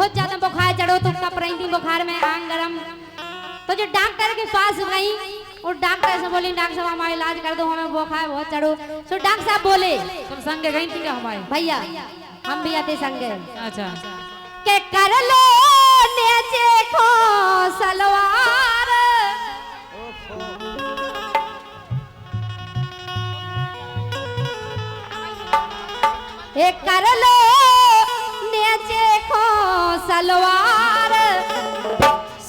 बहुत ज्यादा बुखार चढ़ो तो कप रही थी बुखार में आंग गरम। तो जो डॉक्टर के पास गई और डॉक्टर से बोली डॉक्टर साहब हमारा इलाज कर दो, हमें बुखार बहुत चढ़ो। तो डॉक्टर साहब बोले तुम संग गई थी क्या हमारे? भैया हम भी आते संग अच्छा के कर लो नेचे खो सलवार ए कर लो नेचे खो सलवार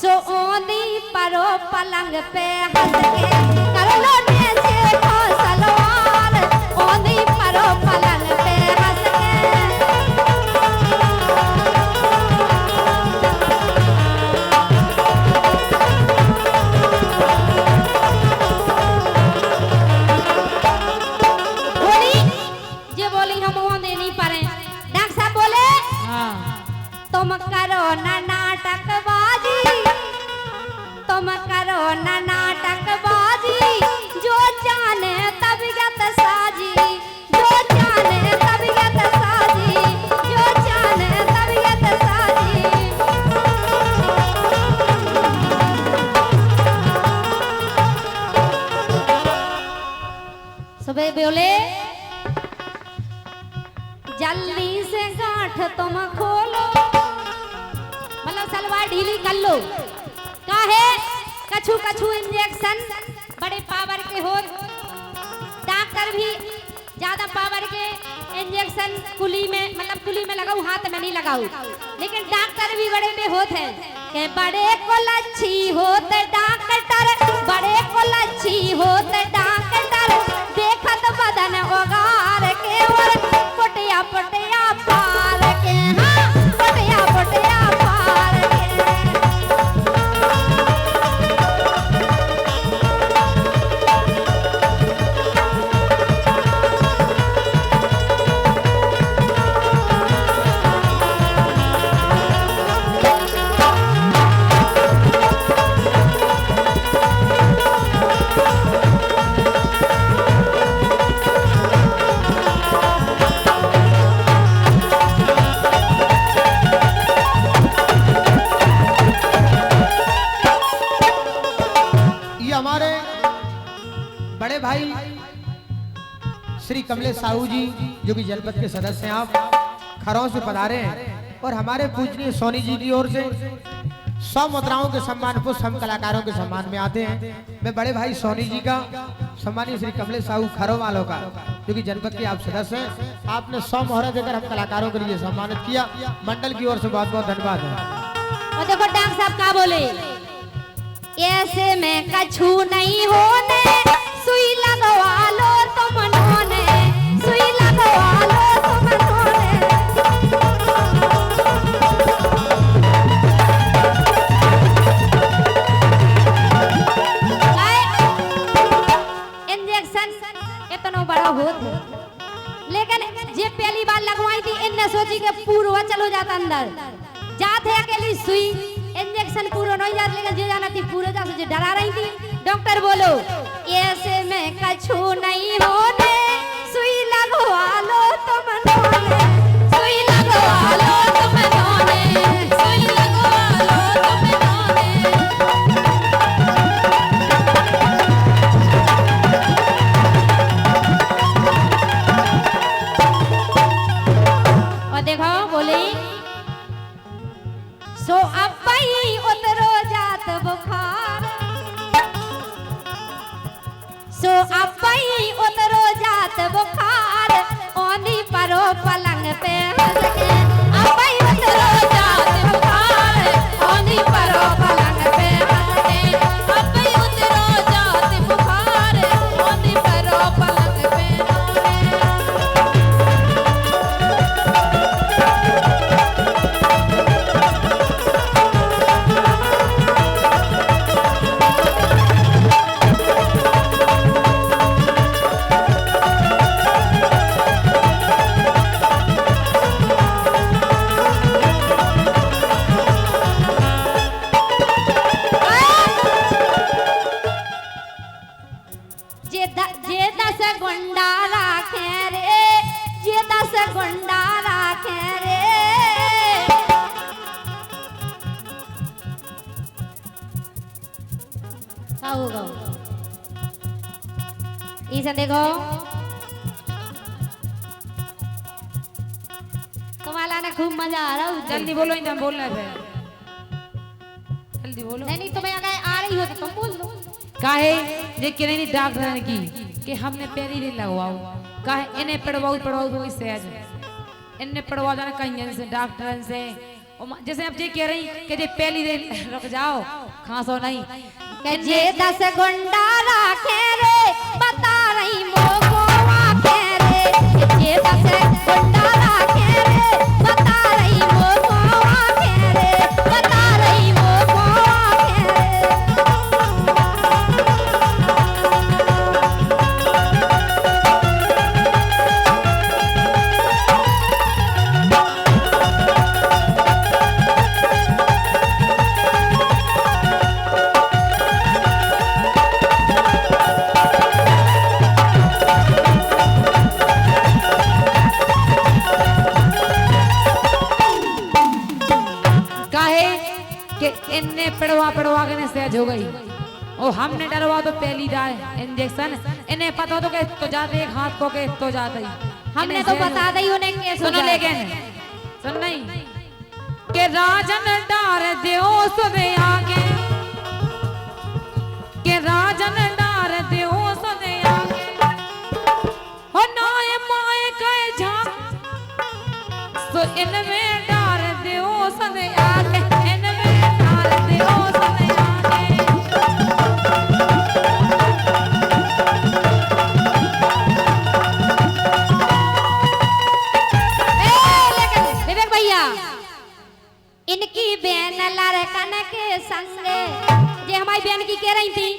सोनी परो पलंग पे हंस के कर लो नेचे खो सलवार ओनी परो पलंग पे हंस के। तुम करो ना नाटकबाजी, तुम करो ना नाटकबाजी, जो जाने तबीयत साजी, जो जाने तबीयत साजी, जो जाने तबीयत साजी। सुबह बोले जल्दी से गांठ तुम खोलो, मतलब सलवार ढीली कर लो। काहे कछु कछु इंजेक्शन बड़े पावर के हो, डॉक्टर भी ज्यादा पावर के इंजेक्शन कुली में मतलब कुली में लगाऊ, हाथ में नहीं लगाऊ। लेकिन डॉक्टर भी बड़े में होते हैं के बड़े को लच्छी होते डॉक्टर, बड़े को लच्छी होते डॉक्टर, देखत बदन उगार के और पटिया पटिया पार के, हाँ पटिया पटिया पार के। बड़े भाई श्री कमलेश साहू जी जो कि जनपद के सदस्य हैं, आप खरों से पधारे हैं और हमारे पूजनीय सोनी जी की ओर से 100 मुद्राओं के सम्मान पुष्प हम कलाकारों के सम्मान में आते हैं। मैं बड़े भाई सोनी जी का, सम्मानीय श्री कमलेश साहू खरों वालों का जो कि जनपद के आप सदस्य हैं, आपने 100 मोहरा देकर हम कलाकारों के लिए सम्मानित किया। मंडल की ओर से बहुत बहुत धन्यवाद है। और देखो डॉक्टर साहब क्या बोले, ऐसे में कछु नहीं होने, सुई लगवा लो तुम नोने, सुई लगवा लो तुम नोने। इंजेक्शन इतना बड़ा होता, लेकिन जे पहली बार लगवाई थी इनने सोची कि पूरा चलो जाता अंदर, जाते अकेली सुई इंजेक्शन पूरा नहीं जाता, लेकिन जे जाना थी पूरे जा से डरा रही थी। डॉक्टर बोलो ऐसे में कछु नहीं होने, सुई लगवा लो तुम नोने, सुई लगवा लो तुम नोने, सुई लगवा लो तुम नोने। और देखो बोले सो अब भाई उतरो जात बुखार, सो अब भाई उतरो जात बुखार, ओनी परो पलंग पे हंस के। अब भाई उतरो जात बुखार, ओनी परो पलंग पे हंस के। अब भाई उतरो जात बुखार, ओनी परो पलंग पे हंस के। से देखो तुम्हारा ना खूब मजा आ रहा है। जल्दी बोलो, इंतम बोल रहे थे, जल्दी बोलो। नहीं नहीं तुम्हें अगर आ रही हो तो तुम बोल दो। काहे जे के नहीं डॉक्टर ने की कि हमने पैरी नहीं लगवाओ, काहे इन्हें पढ़वाओ तो इससे आज इन्हें पढ़वा जाना कहीं से डॉक्टर से। जैसे अब ये कह रही कि जे पहली दे रुक जाओ, खांसो नहीं के जे 10 गुंडा राखे रे बता रही मोको आखे रे। के जे 10 गुंडा राखे रे बता रही मोको आखे रे, बता रही मोको आखे रे। इनने पड़वा के सहज हो गई और हमने डरवा तो पहली डाल इंजेक्शन। इन्हें पता तो के तो जाते एक हाथ को के तो जाते ही हमने तो बता दी उन्हें के सुनो, लेकिन सुन नहीं के राजन डार देओ सुने आगे, के राजन डार देओ सुने आगे हो नाए माए कहे झांक तो इनमें डार देओ सुने आगे, इनमें डार देओ सुने आगे। विवेक भैया इनकी बहन लड़कन के संगे, ये हमारी बहन की कह रही थी,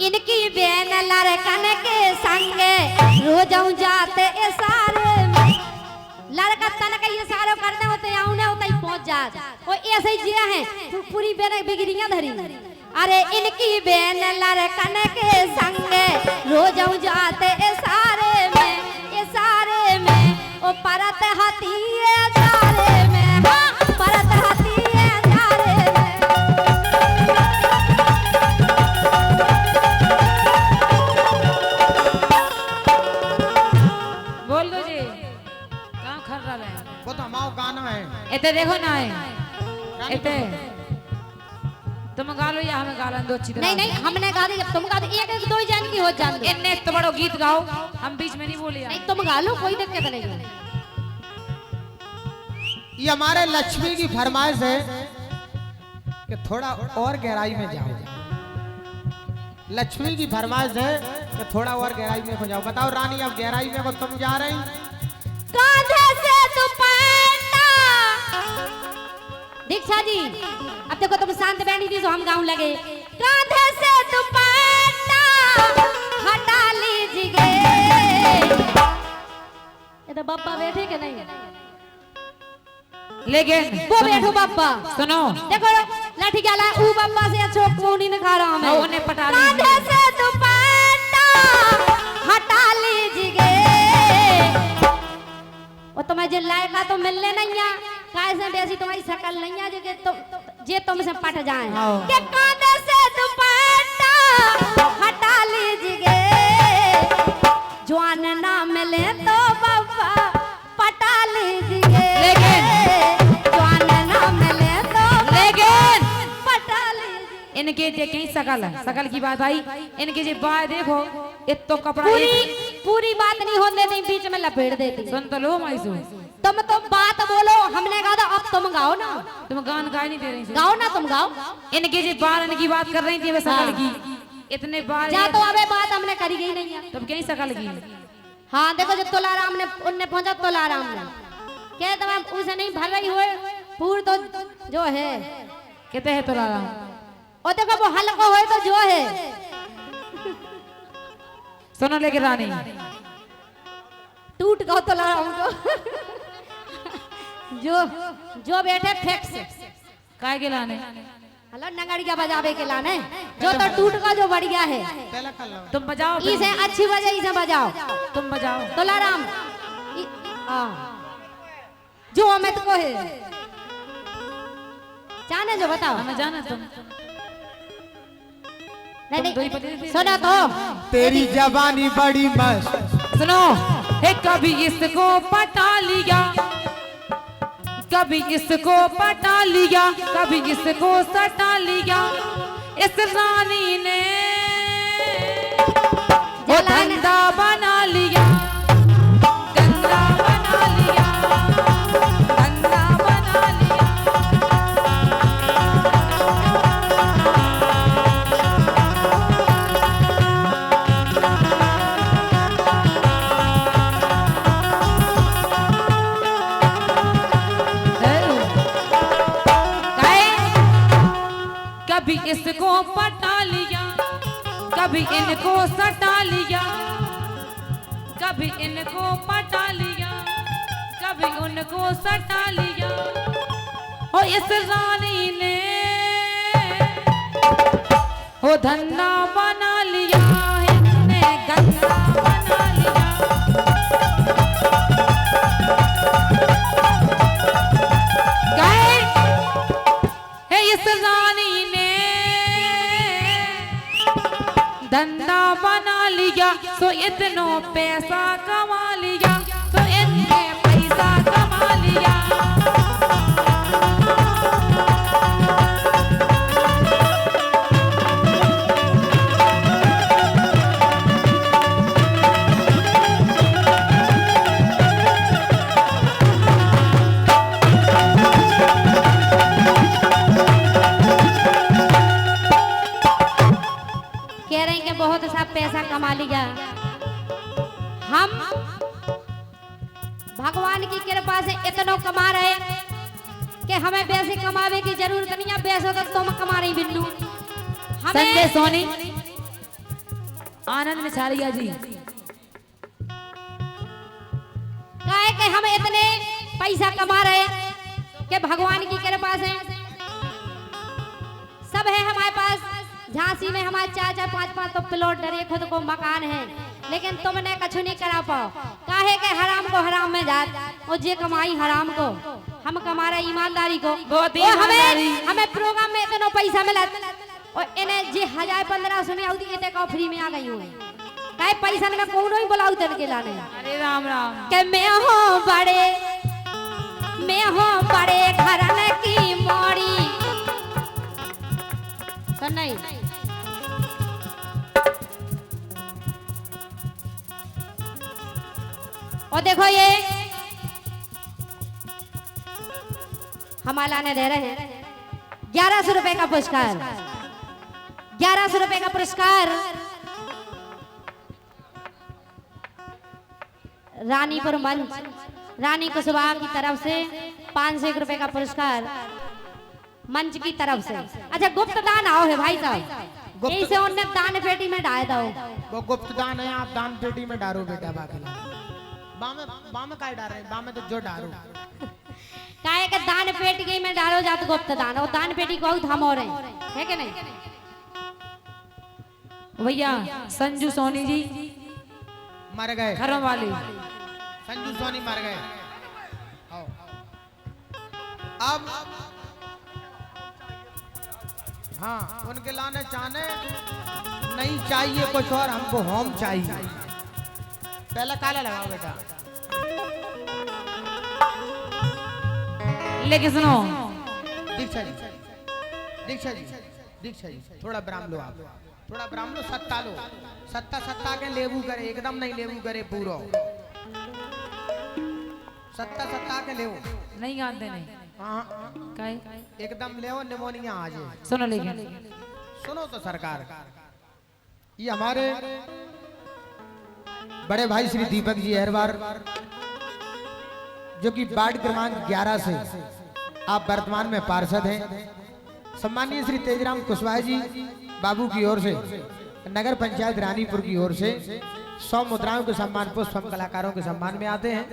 इनकी बहन लड़कन के संगे रोजाऊ जाते इशारे में। लड़का तन का ये सारे करते होते आउने होते ही पहुंच जात वो ऐसे ही जिया है पूरी बहन बिगड़ियां धरी। अरे इनकी बहन लड़कन के संगे रोजाऊ जाते इशारे में ओ परत हाथी जारे में, हाँ परत हाथी जारे में। बोल दो जी कहाँ खर रहा है वो तो हमारा गाना है। इते देखो ना है इते तुम गा लो या हमें गालन दो अच्छी तरह। नहीं नहीं हमने गा दी, जब तुम गा दो एक एक दो ही जान की हो जान दो। इन्ने तो बड़ो गीत गाओ, हम बीच में नहीं बोले यार। नहीं तुम गा लो कोई दिक्कत नहीं। ये हमारे लक्ष्मी की फरमाइश है कि थोड़ा और गहराई में जाओ। लक्ष्मी की फरमाइश है कि थोड़ा और गहराई में हो जाओ। बताओ रानी अब गहराई में को तुम जा रही? कांधे से दुपट्टा दीक्षा जी अब देखो तुम शांत बैठी थी तो हम गाऊं लगे। कांधे से दुपट्टा हटा लीजिए। ये तो बाबा बैठे के नहीं, लेकिन वो बैठो बाबा। सुनो देखो लाठी क्या ला ऊ बाबा से अच्छो कोनी ने खा रहा मैं। उन्हें पटा कांधे से दुपट्टा हटा लीजिए। और तुम्हें जो लायका तो मिलने नहीं है, कैसे बेसी तुम्हारी शकल नहीं है जो तुम जे तुमसे पट जाए। के कांधे से दुपट्टा हटा लीजिए। जवान ना मिले तो बाबा पटा लीजिए। जवान ना मिले तो लेकिन पटा लीजिए। इनके जे कहीं शकल की बात आई, इनके जे बाय देखो एक तो कपड़ा पूरी बात नहीं होने नहीं बीच में लपेट देती। सुन तो लो माइसू, तुम तो बात बोलो, हमने कहा था अब तुम गाओ ना। तुम गान गा नहीं दे रही थी। गाओ ना तुम गाओ। इनके जे बाल इनकी बात कर रही थी वे शकल की, इतने बाल जा तो अबे बात हमने करी गई नहीं है। तुम कहीं शकल की। हाँ देखो जब तोलाराम ने उनने पहुंचा तोलाराम ने क्या तुम उसे नहीं भर रही हुए पूर तो जो है कहते हैं तो लाला और देखो वो हल्का हुए तो जो है। सुनो लेके रानी टूट गो तोलाराम को जो बैठे फेंक से काय के लाने हेलो नगड़िया बजावे के लाने जो तो टूट का जो बढ़िया है। तुम बजाओ इसे अच्छी बजे इसे बजाओ। तुम बजाओ तोलाराम जो अमित को है जाने जो बताओ। हमें जाना तुम तुम दो ही पति थे। सुनो तो तेरी जवानी बड़ी मस्त। सुनो, हे कभी इसको पटा लिया, कभी इसको पटा लिया, कभी इसको सटा लिया, इस रानी ने वो धंधा बना लिया, धंधा बना लिया, धंधा बना लिया। कभी इसको पटा लिया, कभी इनको सटा लिया, कभी इनको पटा लिया, कभी उनको सटा लिया, और इस रानी ने वो धंधा बना लिया, इसने गंदा बना लिया। गए है इस रानी ने धंधा बना लिया, तो इतनो पैसा कमा लिया, तो इतने पैसा कमा लिया। कह रहे हैं कि बहुत सा पैसा कमा लिया। हम भगवान की कृपा से इतना कमा रहे कि हमें पैसे कमावे की जरूरत नहीं है। पैसे तो तुम कमा रही बिन्नू। संजय सोनी, आनंद मिसारिया जी, काहे कि हम इतने पैसा कमा रहे कि भगवान की कृपा से सब है हमारे पास। झांसी में हमारे चाचा 5-5 तो प्लॉट डरे खुद को मकान है, लेकिन तुमने कछु नहीं करा पाओ। काहे के हराम को हराम में जात और जे कमाई हराम को, हम कमा रहे ईमानदारी को। बहुत और ईमानदारी। हमें प्रोग्राम में इतना पैसा मिला और इन्हें जे 1000-1500 में आउती इतने का फ्री में आ गई हूँ। काहे पैसा में कोनो ही बुलाऊ तन के लाने। अरे राम राम। के मैं हो बड़े घरन की मोड़ी। सुन नहीं और देखो ये हमारा ने दे रहे हैं 1100 रुपए का पुरस्कार। 1100 रुपए का पुरस्कार रानीपुर मंच रानी कुशवाहा की तरफ से 500 रुपए का पुरस्कार मंच की तरफ से। अच्छा गुप्त दान आओ है भाई साहब, यही से उन्हें दान पेटी में डाल दो। वो गुप्त दान है, आप दान पेटी में डालो बेटा। बामे काय डाल रहे हैं? बामे तो जो डालो काहे के दान पेटी में डालो जात गुप्त दान, और दान पेटी को हम और है कि नहीं। भैया संजू सोनी जी मर गए, घरों वाले संजू सोनी मर गए। आओ। अब हाँ, उनके लाने चाहने नहीं चाहिए कुछ और, हमको होम चाहिए। पहले काला लगाओ बेटा। लेकिन सुनो, दीक्षा जी, दीक्षा जी, दीक्षा जी, थोड़ा ब्राह्म लो आप, थोड़ा ब्राह्म लो, सत्ता लो। सत्ता के लेबू करे, एकदम नहीं लेबू करे पूरा। सत्ता के ले नहीं आते नहीं। काहे? एकदम ले निमोनिया आ जाए। सुनो लेकिन सुनो तो सरकार, ये हमारे बड़े भाई श्री दीपक जी अहरवार, जो कि वार्ड क्रमांक 11 से आप वर्तमान में पार्षद हैं। सम्मानीय श्री तेजराम कुशवाहा जी बाबू की ओर से नगर पंचायत रानीपुर की ओर से 100 मुद्राओं के सम्मान पुष्प हम कलाकारों के सम्मान में आते हैं।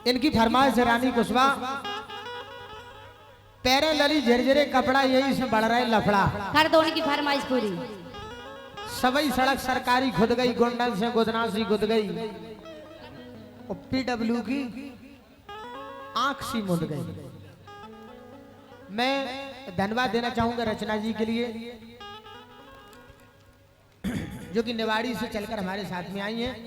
इनकी फरमाइश है रानी कुशवाहा, पैरे लली झरझरे कपड़ा यही से बढ़ रहा है लफड़ा। कर दो उनकी फरमाइश पूरी। सबई सड़क सरकारी खुद गई, गोंडल से गोदनासी गुद गई, और PW की आंख सी मुद गई। मैं धन्यवाद देना चाहूंगा रचना जी के लिए जो कि निवाड़ी से चलकर हमारे साथ में आई हैं।